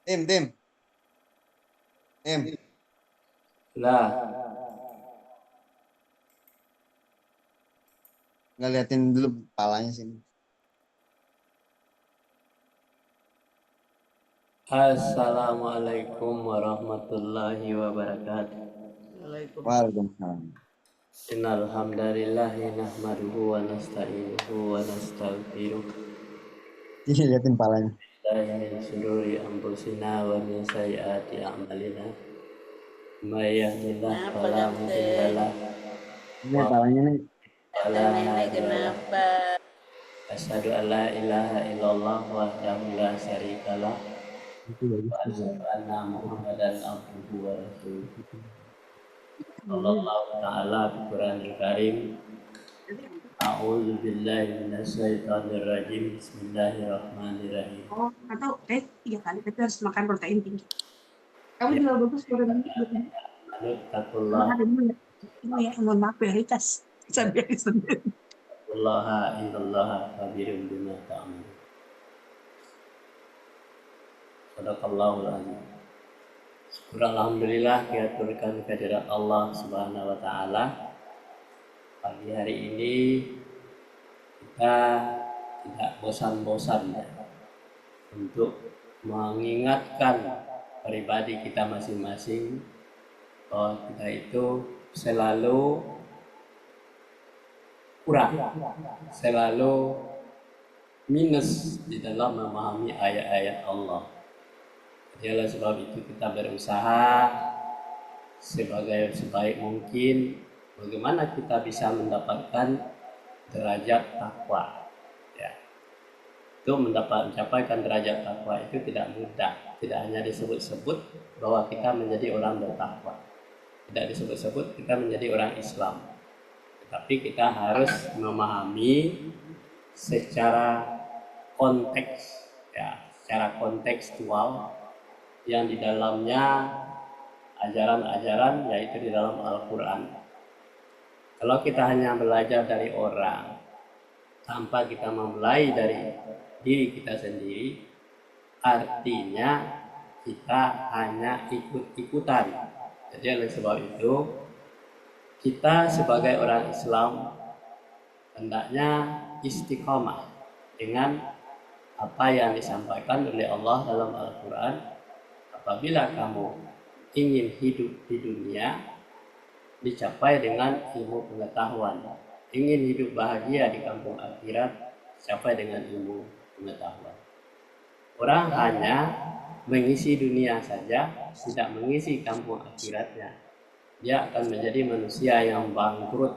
Tim. Lah, Nggak liatin dulu kepalanya sini. Assalamualaikum warahmatullahi wabarakatuh. Waalaikumsalam. Innal hamdalillahi nahmaduhu wa nasta'inuhu wa nastaghfiruh. Ini liatin kepalanya. Min syururi anfusina wa min sayyiati a'malina. May yahdihillahu fala mudhillalah Ini wa kepalanya nih. fala hadiyalah. Asyhadu an la ilaha illallah wahdahu la syarikalah Itu bagus wa tuh. asyhadu anna Muhammadan abduhu wa rasuluh. Sallallahu ta'ala bi Qur'anil Karim. A'udzu billahi minasyaitonir rajim. Bismillahirrahmanirrahim. Oh, atau 3 kali, tapi harus makan protein tinggi. Kamu juga bagus protein tinggi. Taqullaha Makan dulu ya. Ini ya, mohon maaf ya, Ritas. Sampai sendiri. innallaha khabirun bima ta'malun. Sadaqallahul azim. Syukur alhamdulillah kita aturkan kehadirat Allah Subhanahu wa taala. Pagi hari ini kita tidak bosan-bosan ya, untuk mengingatkan pribadi kita masing-masing bahwa kita itu selalu kurang, selalu minus di dalam memahami ayat-ayat Allah. Jadi oleh sebab itu kita berusaha sebaik mungkin bagaimana kita bisa mendapatkan derajat takwa. Ya. Itu mencapaikan derajat takwa itu tidak mudah. Tidak hanya disebut-sebut bahwa kita menjadi orang bertakwa. Tidak disebut-sebut kita menjadi orang Islam. Tetapi kita harus memahami secara konteks, ya, secara kontekstual yang di dalamnya ajaran-ajaran yaitu di dalam Al-Quran. Kalau kita hanya belajar dari orang tanpa kita memulai dari diri kita sendiri, artinya kita hanya ikut-ikutan. Jadi oleh sebab itu kita sebagai orang Islam hendaknya istiqomah dengan apa yang disampaikan oleh Allah dalam Al-Quran. Apabila kamu ingin hidup di dunia dicapai dengan ilmu pengetahuan, ingin hidup bahagia di kampung akhirat dicapai dengan ilmu pengetahuan. Orang hanya mengisi dunia saja, tidak mengisi kampung akhiratnya, dia akan menjadi manusia yang bangkrut.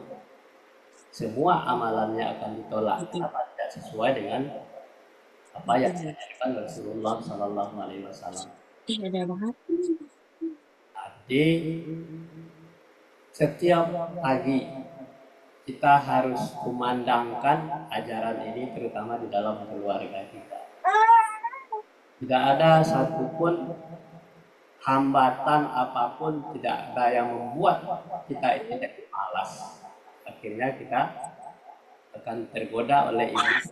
Semua amalannya akan ditolak karena tidak sesuai dengan apa yang diajarkan Rasulullah Sallallahu Alaihi Wasallam. Jadi setiap pagi kita harus memandangkan ajaran ini terutama di dalam keluarga kita. Tidak ada satupun hambatan apapun, tidak ada yang membuat kita itu jadi malas. Akhirnya kita akan tergoda oleh iblis.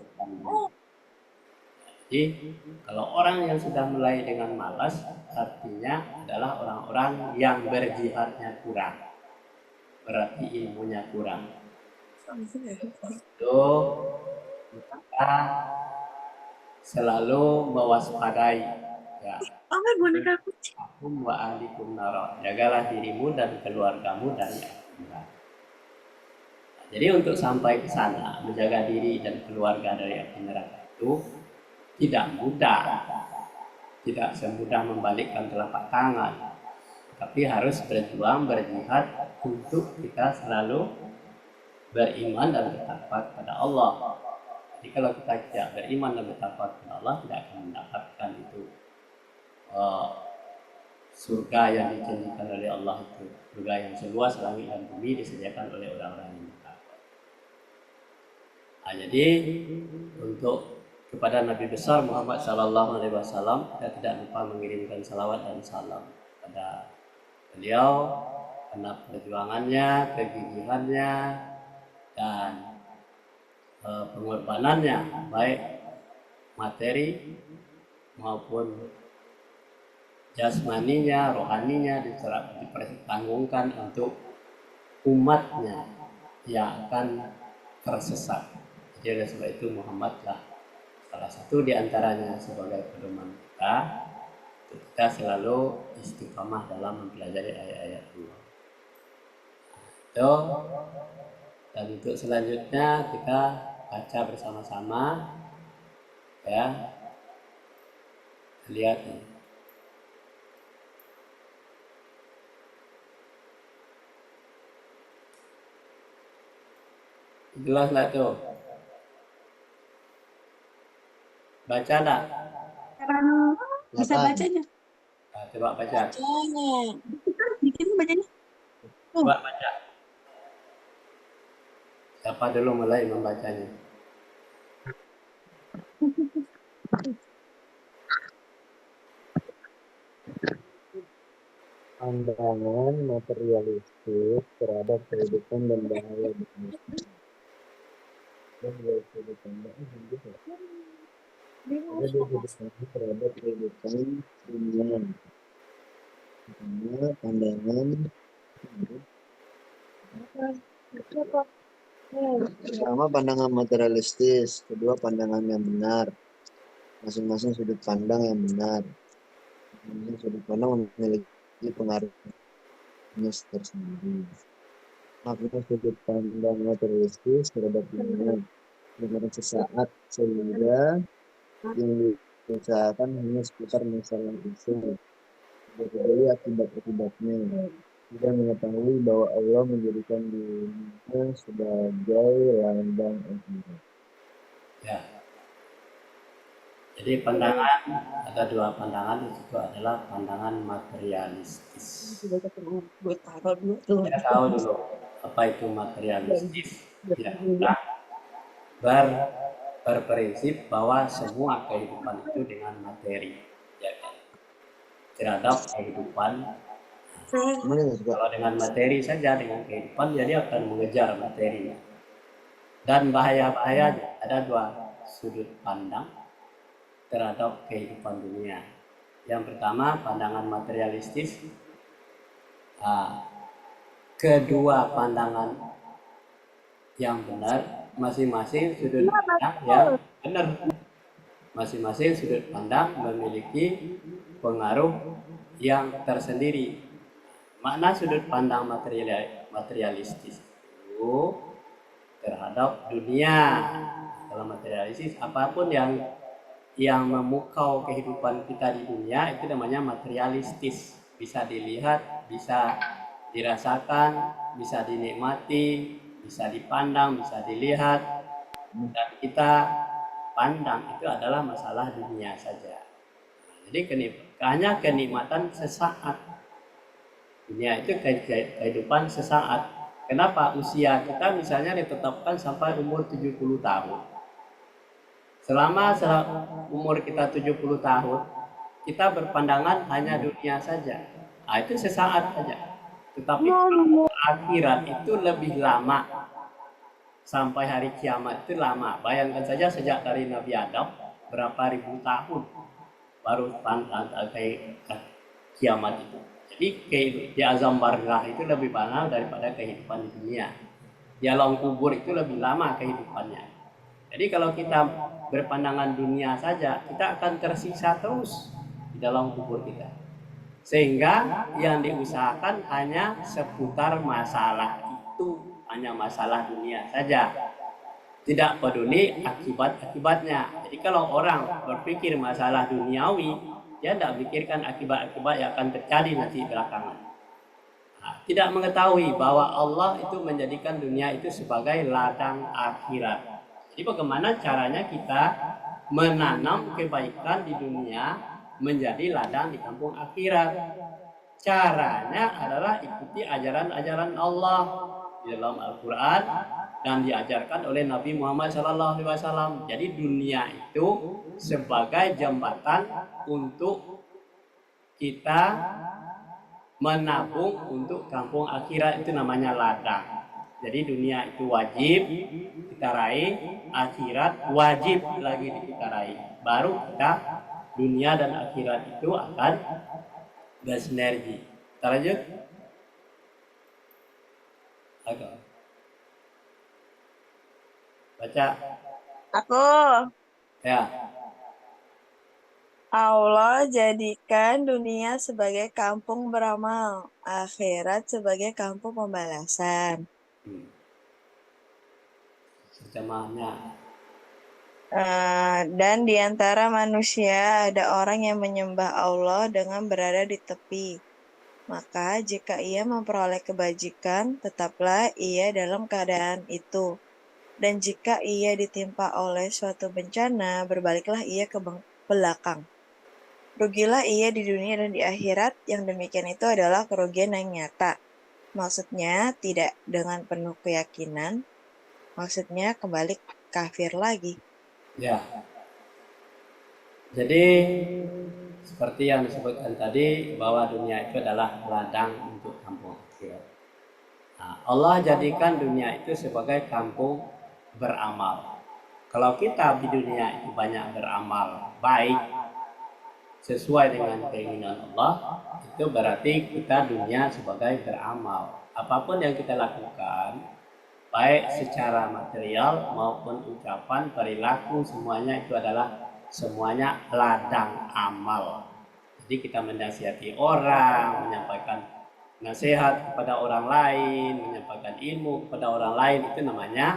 Jadi kalau orang yang sudah mulai dengan malas, artinya adalah orang-orang yang berjihadnya kurang, berarti ilmunya kurang. Itu kita selalu mewaspadai, ya. Akum wa ahlikum naro, jagalah dirimu dan keluargamu dari api neraka. Jadi untuk sampai ke sana, menjaga diri dan keluarga dari api neraka itu tidak mudah, tidak semudah membalikkan telapak tangan, tapi harus berjuang, berjihad untuk kita selalu beriman dan bertakwa kepada Allah. Jadi kalau kita tidak beriman dan bertakwa kepada Allah, tidak akan mendapatkan itu surga yang dijanjikan oleh Allah itu, surga yang seluas langit dan bumi disediakan oleh orang-orang yang bertakwa. Nah, jadi untuk kepada Nabi besar Muhammad Sallallahu Alaihi Wasallam, kita tidak lupa mengirimkan salawat dan salam kepada beliau karena perjuangannya, kegigihannya, dan pengorbanannya baik materi maupun jasmaninya, rohaninya dipertanggungkan untuk umatnya yang akan tersesat. Jadi oleh sebab itu Muhammadlah salah satu di antaranya sebagai pedoman kita. Kita selalu istiqamah dalam mempelajari ayat-ayat Allah. Itu. Dan untuk selanjutnya kita baca bersama-sama, ya. Lihat nih. Jelas nggak tuh? Baca nggak? Sekarang bisa bacanya. Nah, coba baca. Bikin bacanya. Coba baca. Siapa dulu mulai membacanya? Pandangan materialistis terhadap kehidupan dan bahaya dunia. Dan dari sudut pandang ada dua sudut pandang terhadap kehidupan dunia. Pertama, pandangan materialistis, kedua pandangan yang benar. Masing-masing sudut pandang yang benar. Masing-masing sudut pandang memiliki pengaruhnya tersendiri. Makanya sudut pandang materialistis terhadap dunia dengan sesaat, sehingga yang diusahakan hanya seputar masalah itu, tidak peduli akibat-akibatnya, tidak mengetahui bahwa Allah menjadikan dunia sebagai lambang akhirat. Ya. Jadi pandangan, ada dua pandangan, itu adalah pandangan materialistis. Kita tahu dulu apa itu materialistis. Ya, kita berprinsip bahwa semua kehidupan itu dengan materi, ya kan? Terhadap kehidupan. Kalau dengan materi saja, dengan kehidupan, jadi akan mengejar materi. Dan bahaya-bahayanya ada dua sudut pandang terhadap kehidupan dunia. Yang pertama, pandangan materialistis. Kedua pandangan yang benar, masing-masing sudut pandang yang benar. Masing-masing sudut pandang memiliki pengaruh yang tersendiri. Makna sudut pandang materialistis itu terhadap dunia. Kalau materialistis, apapun yang memukau kehidupan kita di dunia itu namanya materialistis. Bisa dilihat, bisa dirasakan, bisa dinikmati, bisa dipandang, bisa dilihat, dan kita pandang itu adalah masalah dunia saja. Jadi hanya kenikmatan sesaat. Dunia itu kehidupan sesaat. Kenapa usia kita misalnya ditetapkan sampai umur 70 tahun? Selama umur kita 70 tahun, kita berpandangan hanya dunia saja. Nah, itu sesaat saja. Tetapi akhirat itu lebih lama. Sampai hari kiamat itu lama. Bayangkan saja sejak dari Nabi Adam, berapa ribu tahun baru kiamat itu. Jadi di azam barzakh itu lebih banyak daripada kehidupan di dunia. Di alam kubur itu lebih lama kehidupannya. Jadi kalau kita berpandangan dunia saja, kita akan tersiksa terus di dalam kubur kita. Sehingga yang diusahakan hanya seputar masalah itu, hanya masalah dunia saja. Tidak peduli akibat-akibatnya. Jadi kalau orang berpikir masalah duniawi, dia tidak pikirkan akibat-akibat yang akan terjadi nanti belakangan. Tidak mengetahui bahwa Allah itu menjadikan dunia itu sebagai ladang akhirat. Jadi bagaimana caranya kita menanam kebaikan di dunia menjadi ladang di kampung akhirat? Caranya adalah ikuti ajaran-ajaran Allah di dalam Al-Quran dan diajarkan oleh Nabi Muhammad SAW. Jadi dunia itu sebagai jembatan untuk kita menabung untuk kampung akhirat, itu namanya ladang. Jadi dunia itu wajib kita raih, akhirat wajib lagi kita raih. Baru kita dunia dan akhirat itu akan bersinergi. Kita lanjut. Agak. Baca. Aku. Ya. Allah jadikan dunia sebagai kampung beramal, akhirat sebagai kampung pembalasan. Terjemahannya. Dan di antara manusia ada orang yang menyembah Allah dengan berada di tepi. Maka jika ia memperoleh kebajikan, tetaplah ia dalam keadaan itu. Dan jika ia ditimpa oleh suatu bencana, berbaliklah ia ke belakang. Rugilah ia di dunia dan di akhirat, yang demikian itu adalah kerugian yang nyata. Maksudnya tidak dengan penuh keyakinan, maksudnya kembali kafir lagi. Ya. Jadi seperti yang disebutkan tadi bahwa dunia itu adalah ladang untuk kampung akhirat. Nah, Allah jadikan dunia itu sebagai kampung beramal. Kalau kita di dunia itu banyak beramal baik sesuai dengan keinginan Allah, itu berarti kita dunia sebagai beramal. Apapun yang kita lakukan, baik secara material maupun ucapan, perilaku, semuanya itu adalah semuanya ladang amal. Jadi kita menasihati orang, menyampaikan nasihat kepada orang lain, menyampaikan ilmu kepada orang lain, itu namanya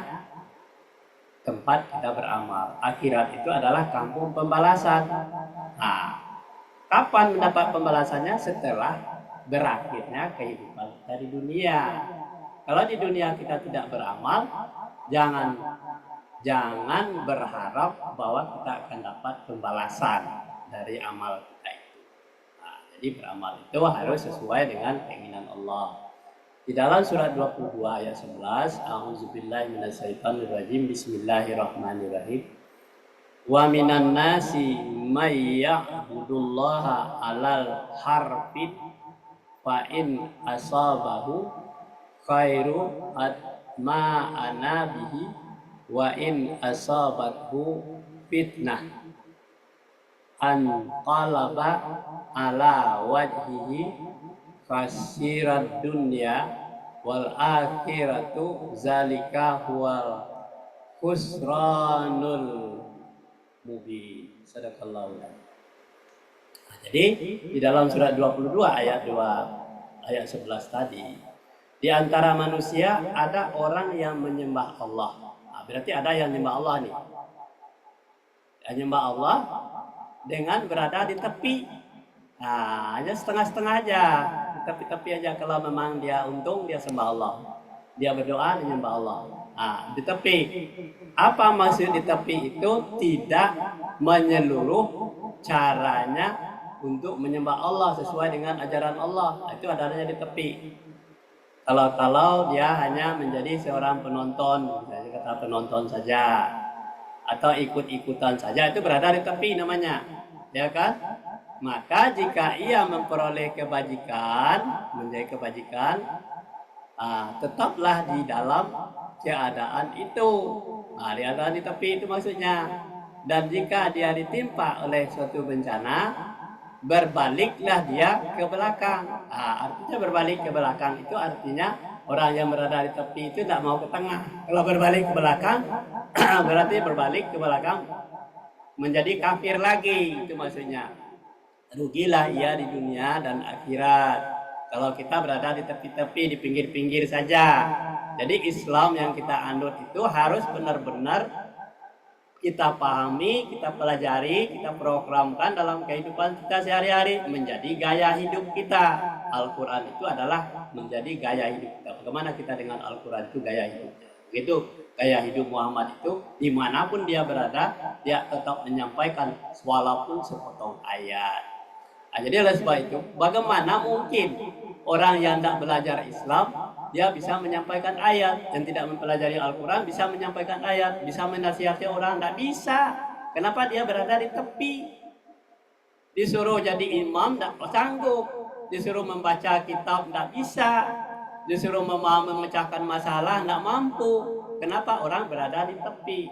tempat kita beramal. Akhirat itu adalah kampung pembalasan. Nah, kapan mendapat pembalasannya? Setelah berakhirnya kehidupan kita di dunia. Kalau di dunia kita tidak beramal, jangan berharap bahwa kita akan dapat pembalasan dari amal kita itu. Nah, jadi beramal itu harus sesuai dengan keinginan Allah. Di dalam surat 22 ayat 11, A'udzubillahi minasyaitonirrajim, Bismillahirrahmanirrahim. Wa minan nasi may ya'budullaha 'alal harfin fa in asabahu khairu ma ana bihi wa in asabathu fitnah an qalaba ala wajhihi khasirad dunya wal akhiratu zalika huwal khusranul mubin. Sadaqallahu. Jadi di dalam surat 22 ayat 11 tadi, di antara manusia ada orang yang menyembah Allah. Nah, berarti ada yang menyembah Allah nih. Yang menyembah Allah dengan berada di tepi. Nah, hanya setengah-setengah aja, di tepi-tepi aja. Kalau memang dia untung, dia sembah Allah. Dia berdoa, dia menyembah Allah. Nah, di tepi. Apa maksud di tepi itu? Tidak menyeluruh caranya untuk menyembah Allah sesuai dengan ajaran Allah. Itu adanya di tepi. Kalau dia hanya menjadi seorang penonton, misalnya kata penonton saja, atau ikut-ikutan saja, itu berada di tepi namanya, ya kan? Maka jika ia memperoleh kebajikan, menjadi kebajikan, tetaplah di dalam keadaan itu. Nah, di keadaan di tepi itu maksudnya. Dan jika dia ditimpa oleh suatu bencana, berbaliklah dia ke belakang. Artinya berbalik ke belakang itu artinya orang yang berada di tepi itu tidak mau ke tengah. Kalau berbalik ke belakang, berarti berbalik ke belakang menjadi kafir lagi. Itu maksudnya. Rugilah ia di dunia dan akhirat. Kalau kita berada di tepi-tepi, di pinggir-pinggir saja. Jadi Islam yang kita anut itu harus benar-benar kita pahami, kita pelajari, kita programkan dalam kehidupan kita sehari-hari menjadi gaya hidup kita. Al-Quran itu adalah menjadi gaya hidup kita. Bagaimana kita dengan Al-Quran itu gaya hidup. Begitu gaya hidup Muhammad itu dimanapun dia berada, dia tetap menyampaikan walaupun sepotong ayat. Jadi oleh sebab itu, bagaimana mungkin orang yang tidak belajar Islam, dia bisa menyampaikan ayat, yang tidak mempelajari Al-Quran bisa menyampaikan ayat, bisa menasihati orang, tidak bisa. Kenapa? Dia berada di tepi. Disuruh jadi imam, tidak sanggup. Disuruh membaca kitab, tidak bisa. Disuruh memecahkan masalah, tidak mampu. Kenapa? Orang berada di tepi.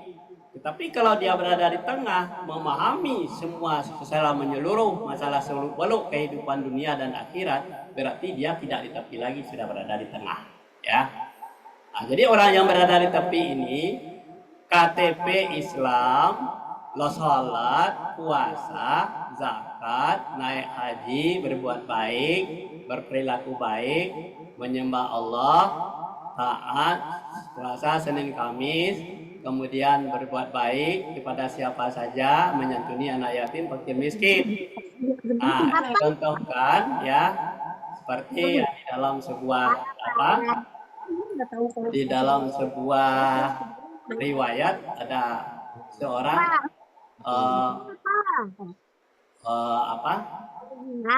Tetapi kalau dia berada di tengah, memahami semua secara menyeluruh masalah seluruh kehidupan dunia dan akhirat, berarti dia tidak di tepi lagi, sudah berada di tengah. Ya. Nah, jadi orang yang berada di tepi ini, KTP Islam, lo sholat, puasa, zakat, naik haji, berbuat baik, berperilaku baik, menyembah Allah, taat, puasa Senin Kamis, kemudian berbuat baik kepada siapa saja, menyantuni anak yatim, fakir miskin. Nah, contohkan ya, seperti di dalam sebuah di dalam sebuah riwayat ada seorang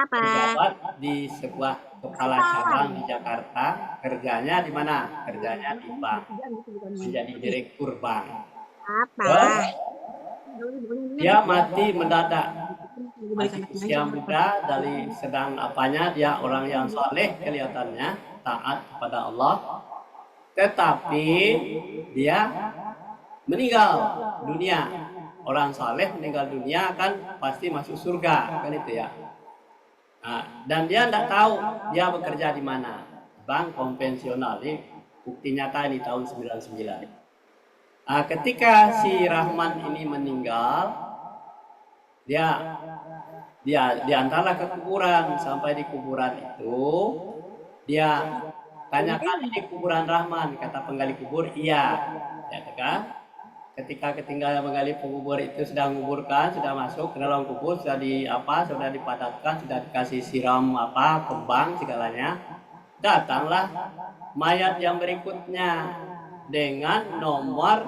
pejabat di sebuah kepala cabang di Jakarta, kerjanya di mana? Kerjanya di bank, menjadi direktur bank. Terus dia mati mendadak, masih usia muda, dari sedang apanya dia orang yang soleh kelihatannya, taat kepada Allah, tetapi dia meninggal dunia. Orang saleh meninggal dunia kan pasti masuk surga, kan itu ya. Nah, dan dia tidak tahu dia bekerja di mana. Bank konvensional, ini bukti nyata di tahun 99. Nah, ketika si Rahman ini meninggal, dia diantarlah ke kuburan. Sampai di kuburan itu dia tanyakan, ini kuburan Rahman, kata penggali kubur, iya, ya kan? Ketika ketinggalan menggali kubur itu, sudah menguburkan, sudah masuk ke dalam kubur, sudah dipadatkan, sudah dikasih siram kembang segalanya. Datanglah mayat yang berikutnya dengan nomor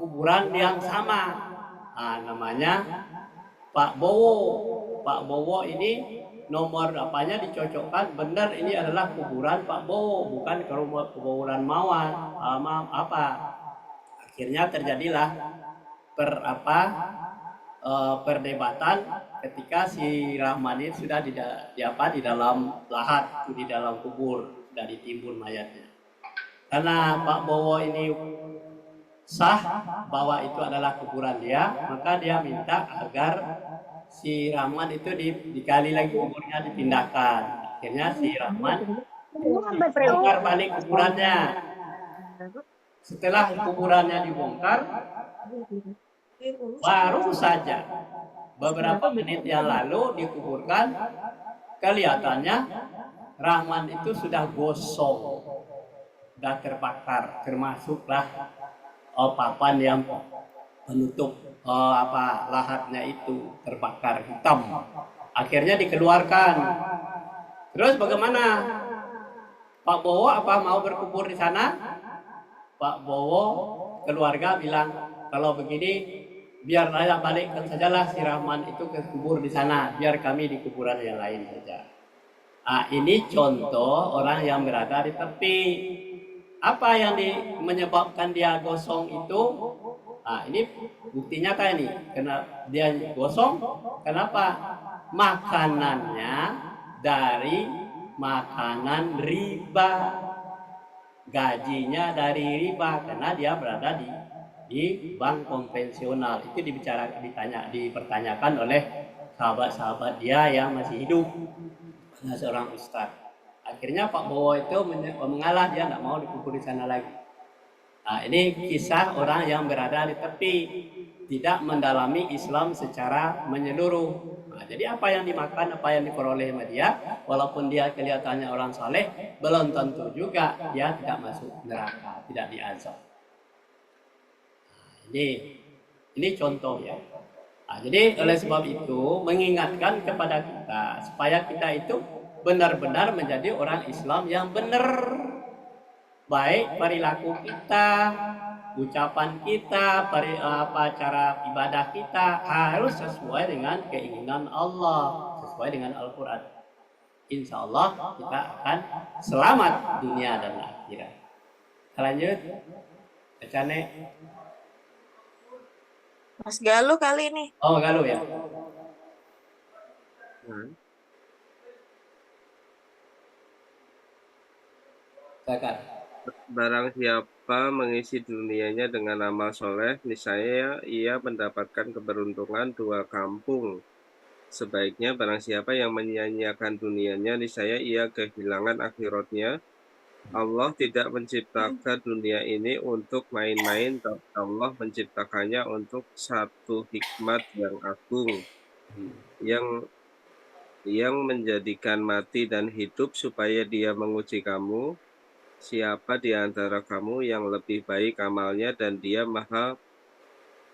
kuburan yang sama. Nah, namanya Pak Bowo. Pak Bowo ini nomor apanya dicocokkan, benar ini adalah kuburan Pak Bowo, bukan kuburan Mawan. Akhirnya terjadilah perdebatan ketika si Rahman ini sudah di dalam lahat, di dalam kubur, sudah ditimbun mayatnya. Karena Pak Bowo ini sah bahwa itu adalah kuburan dia, maka dia minta agar si Rahman itu dikali lagi kuburnya, dipindahkan. Akhirnya si Rahman bongkar balik kuburannya. Setelah kuburannya dibongkar, baru saja beberapa menit yang lalu dikuburkan, kelihatannya Rahman itu sudah gosong, sudah terbakar, termasuklah papan yang penutup lahatnya itu terbakar hitam. Akhirnya dikeluarkan. Terus bagaimana? Pak Bowo mau berkubur di sana? Pak Bowo keluarga bilang, kalau begini biar saya balikkan sajalah si Rahman itu ke kubur di sana, biar kami di kuburan yang lain saja. Nah, ini contoh orang yang berada di tepi. Apa yang menyebabkan dia gosong itu? Nah, ini bukti nyata ini. Karena dia gosong, kenapa? Makanannya dari makanan riba. Gajinya dari riba, karena dia berada di bank konvensional. Itu dipertanyakan oleh sahabat-sahabat dia yang masih hidup, seorang ustaz. Akhirnya Pak Bowo itu mengalah, dia tidak mau dikubur di sana lagi. Nah, ini kisah orang yang berada di tepi, tidak mendalami Islam secara menyeluruh. Nah, jadi apa yang dimakan, apa yang diperoleh sama dia, walaupun dia kelihatannya orang saleh, belum tentu juga dia tidak masuk neraka, tidak diazab. Nah, ini contoh ya. Nah, jadi oleh sebab itu mengingatkan kepada kita supaya kita itu benar-benar menjadi orang Islam yang benar. Baik perilaku kita, ucapan kita, cara ibadah kita harus sesuai dengan keinginan Allah, sesuai dengan Al-Quran. Insya Allah kita akan selamat dunia dan akhirat. Lanjut, Ecane. Mas Galuh kali ini. Oh, Galuh ya. Silakan. Barang siapa mengisi dunianya dengan amal soleh, niscaya ia mendapatkan keberuntungan 2 kampung. Sebaiknya barang siapa yang menyia-nyiakan dunianya, niscaya ia kehilangan akhiratnya. Allah tidak menciptakan dunia ini untuk main-main, tapi Allah menciptakannya untuk satu hikmat yang agung, yang menjadikan mati dan hidup supaya dia menguji kamu, siapa di antara kamu yang lebih baik amalnya, dan dia maha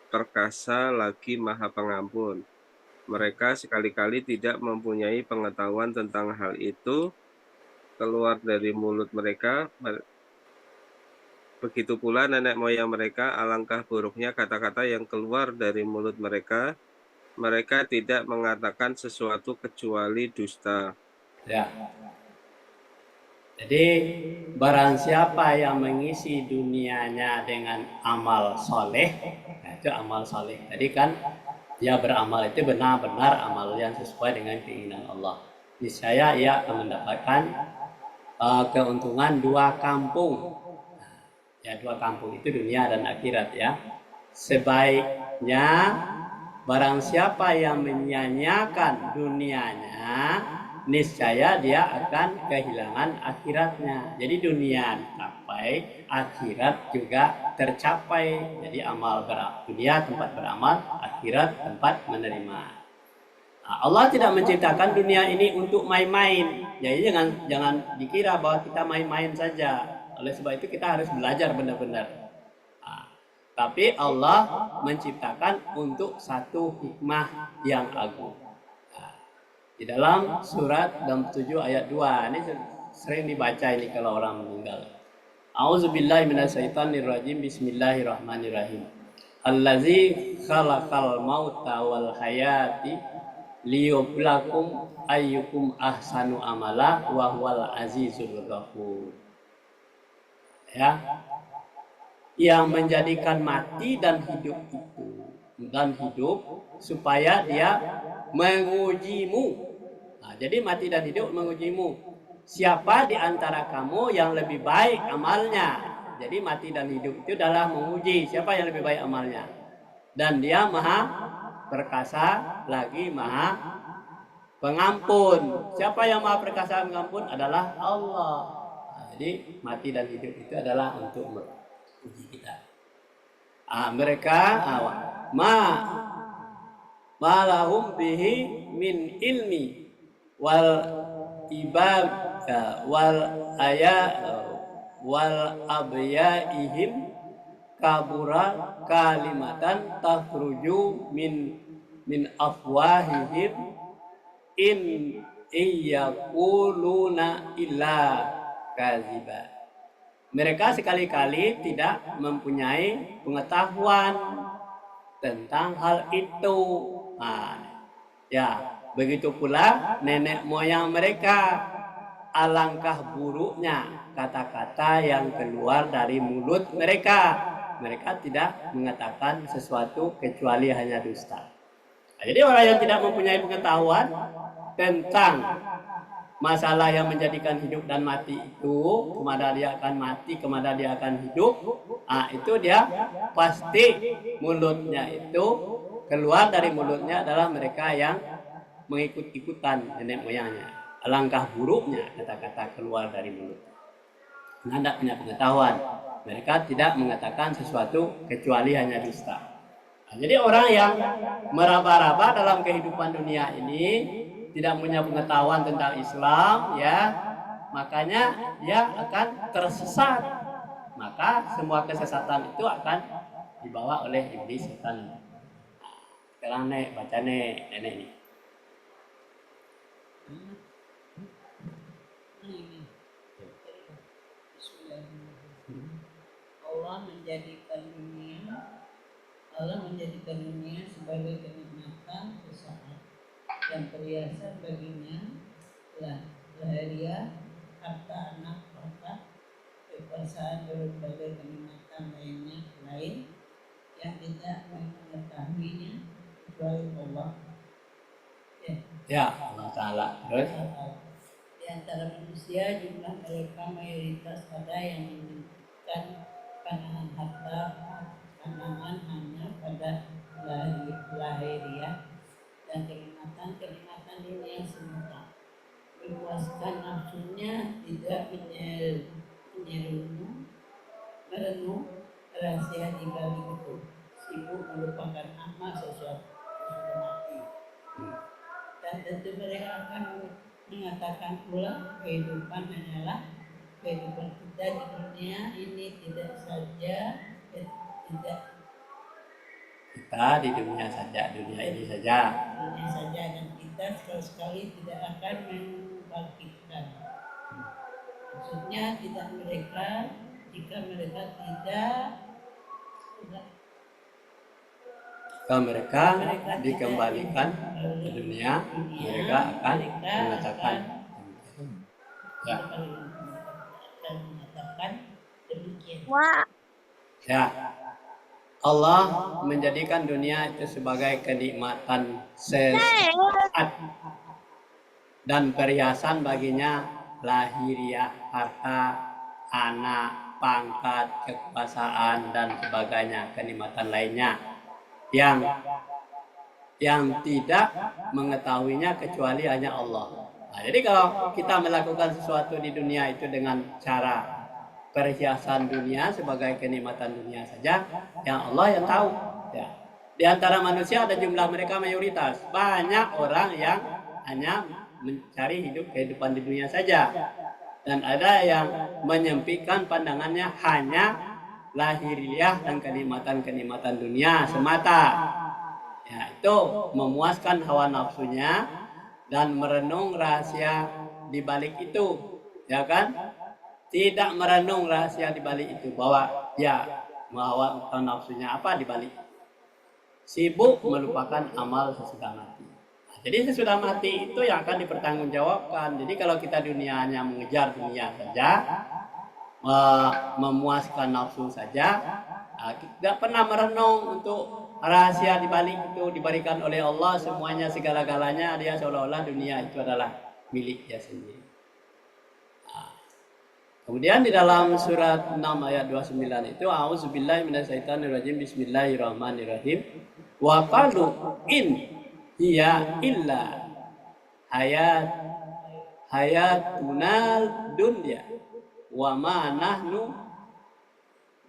perkasa lagi maha pengampun. Mereka sekali-kali tidak mempunyai pengetahuan tentang hal itu, keluar dari mulut mereka. Begitu pula nenek moyang mereka, alangkah buruknya kata-kata yang keluar dari mulut mereka. Mereka tidak mengatakan sesuatu kecuali dusta. Ya. Jadi barang siapa yang mengisi dunianya dengan amal soleh, nah itu amal soleh. Tadi kan dia beramal itu benar-benar amal yang sesuai dengan keinginan Allah. Niscaya ia akan mendapatkan keuntungan 2 kampung. Ya 2 kampung itu dunia dan akhirat ya. Sebaiknya barang siapa yang menyia-nyiakan dunianya, niscaya dia akan kehilangan akhiratnya. Jadi dunia tercapai, akhirat juga tercapai. Jadi amal dunia tempat beramal, akhirat tempat menerima. Nah, Allah tidak menciptakan dunia ini untuk main-main. Jadi jangan dikira bahwa kita main-main saja. Oleh sebab itu kita harus belajar benar-benar. Nah, tapi Allah menciptakan untuk satu hikmah yang agung. Nah, di dalam surat 67 ayat 2 ini sering dibaca ini kalau orang meninggal. A'udzubillahi minasyaitonirrajim. Bismillahirrahmanirrahim. Allazi khalaqal mauta wal hayati liyabluwakum ayyukum ahsanu amala wa huwal azizul ghafur. Ya, yang menjadikan mati dan hidup supaya dia mengujimu. Nah, jadi mati dan hidup mengujimu. Siapa di antara kamu yang lebih baik amalnya? Jadi mati dan hidup itu adalah menguji siapa yang lebih baik amalnya. Dan dia maha perkasa lagi maha pengampun. Siapa yang maha perkasa pengampun adalah Allah. Nah, jadi mati dan hidup itu adalah untuk uji kita. Mereka malahum bihi min ilmi wal ibad wal abyaihim kabura kalimatan takhruju min afwahihim in iyaquluna illa kaziba. Mereka sekali-kali tidak mempunyai pengetahuan tentang hal itu. Nah, ya, begitu pula nenek moyang mereka. Alangkah buruknya kata-kata yang keluar dari mulut mereka. Mereka tidak mengatakan sesuatu kecuali hanya dusta. Nah, jadi orang yang tidak mempunyai pengetahuan tentang masalah yang menjadikan hidup dan mati itu, kemana dia akan mati, kemana dia akan hidup, itu dia pasti mulutnya itu, keluar dari mulutnya adalah mereka yang mengikut-ikutan nenek moyangnya. Alangkah buruknya kata-kata keluar dari mulut. Nah, tidak punya pengetahuan. Mereka tidak mengatakan sesuatu kecuali hanya dusta. Nah, jadi orang yang meraba-raba dalam kehidupan dunia ini, tidak punya pengetahuan tentang Islam, ya, makanya dia akan tersesat. Maka semua kesesatan itu akan dibawa oleh iblis setan. Sekarang nek baca nenek nih. Allah menjadikan dunia sebagai kenikmatan sesaat yang perhiasan baginya lahiriah, harta anak harta, kekuasaan berbagai kenikmatan lain yang tidak mengetahuinya kecuali Allah. Ya, Allah Ta'ala. Terus? Di antara manusia jumlah mereka mayoritas ada yang menunjukkan pandangan harta, pandangan hanya pada lahiriah dan kenikmatan dunia semata. Memuaskan nafsunya, tidak merenung rahasia di balik itu, sibuk melupakan amal sesuatu sudah mati. Dan tentu mereka akan mengatakan pula kehidupan hanyalah kehidupan kita di dunia ini, tidak saja tidak Kita di dunia saja, dunia ini saja. dunia saja, dan kita sekali-sekali tidak akan membangkitkan. Maksudnya tidak mereka, jika mereka tidak Kalau mereka dikembalikan ke dunia, mereka akan mengatakan ya. akan mengatakan demikian. Ya, Allah menjadikan dunia itu sebagai kenikmatan sesaat dan perhiasan baginya, lahiriah, harta, anak, pangkat, kekuasaan dan sebagainya, kenikmatan lainnya yang tidak mengetahuinya kecuali hanya Allah. Nah, jadi kalau kita melakukan sesuatu di dunia itu dengan cara perhiasan dunia sebagai kenikmatan dunia saja, yang Allah yang tahu. Ya. Di antara manusia ada jumlah mereka mayoritas, banyak orang yang hanya mencari kehidupan di dunia saja, dan ada yang menyempitkan pandangannya hanya lahiriah dan kenikmatan dunia semata. Ya, itu memuaskan hawa nafsunya dan merenung rahasia di balik itu, ya kan? Tidak merenung rahasia di balik itu, bahwa ya hawa nafsunya apa di balik. Sibuk melupakan amal sesudah mati. Nah, jadi sesudah mati itu yang akan dipertanggungjawabkan. Jadi kalau kita dunianya mengejar dunia saja, memuaskan nafsu saja, tidak pernah merenung untuk rahasia di balik itu diberikan oleh Allah semuanya, segala-galanya, dia seolah-olah dunia itu adalah milik dia sendiri. Kemudian di dalam surat 6 ayat 29 itu, a'udzubillahi minasyaitonirrajim, bismillahirrahmanirrahim, wa qalu in hiya illa hayatunal dunya wa ma nahnu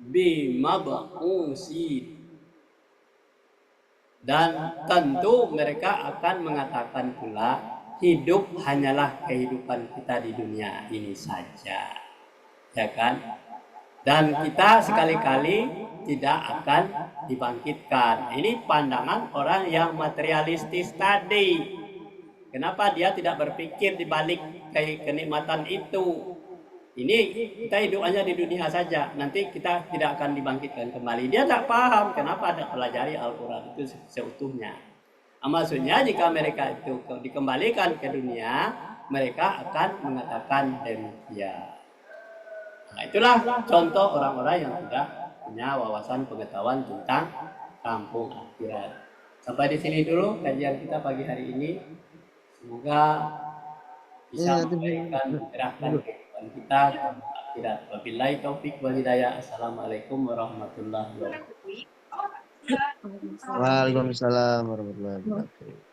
bimab'usin. Dan tentu mereka akan mengatakan pula, hidup hanyalah kehidupan kita di dunia ini saja, ya kan? Dan kita sekali-kali tidak akan dibangkitkan. Ini pandangan orang yang materialistis tadi. Kenapa dia tidak berpikir di balik kenikmatan itu? Ini kita hidup hanya di dunia saja, nanti kita tidak akan dibangkitkan kembali. Dia tak paham kenapa ada pelajari Al-Quran itu seutuhnya. Maksudnya jika mereka itu dikembalikan ke dunia, mereka akan mengatakan demikian. Nah, itulah contoh orang-orang yang tidak punya wawasan pengetahuan tentang kampung akhirat. Sampai di sini dulu kajian kita pagi hari ini. Semoga bisa memberikan gerakan kehidupan kita kampung akhirat. Wabillahi taufik wal hidayah. Assalamualaikum warahmatullahi wabarakatuh. Waalaikumsalam warahmatullahi wabarakatuh.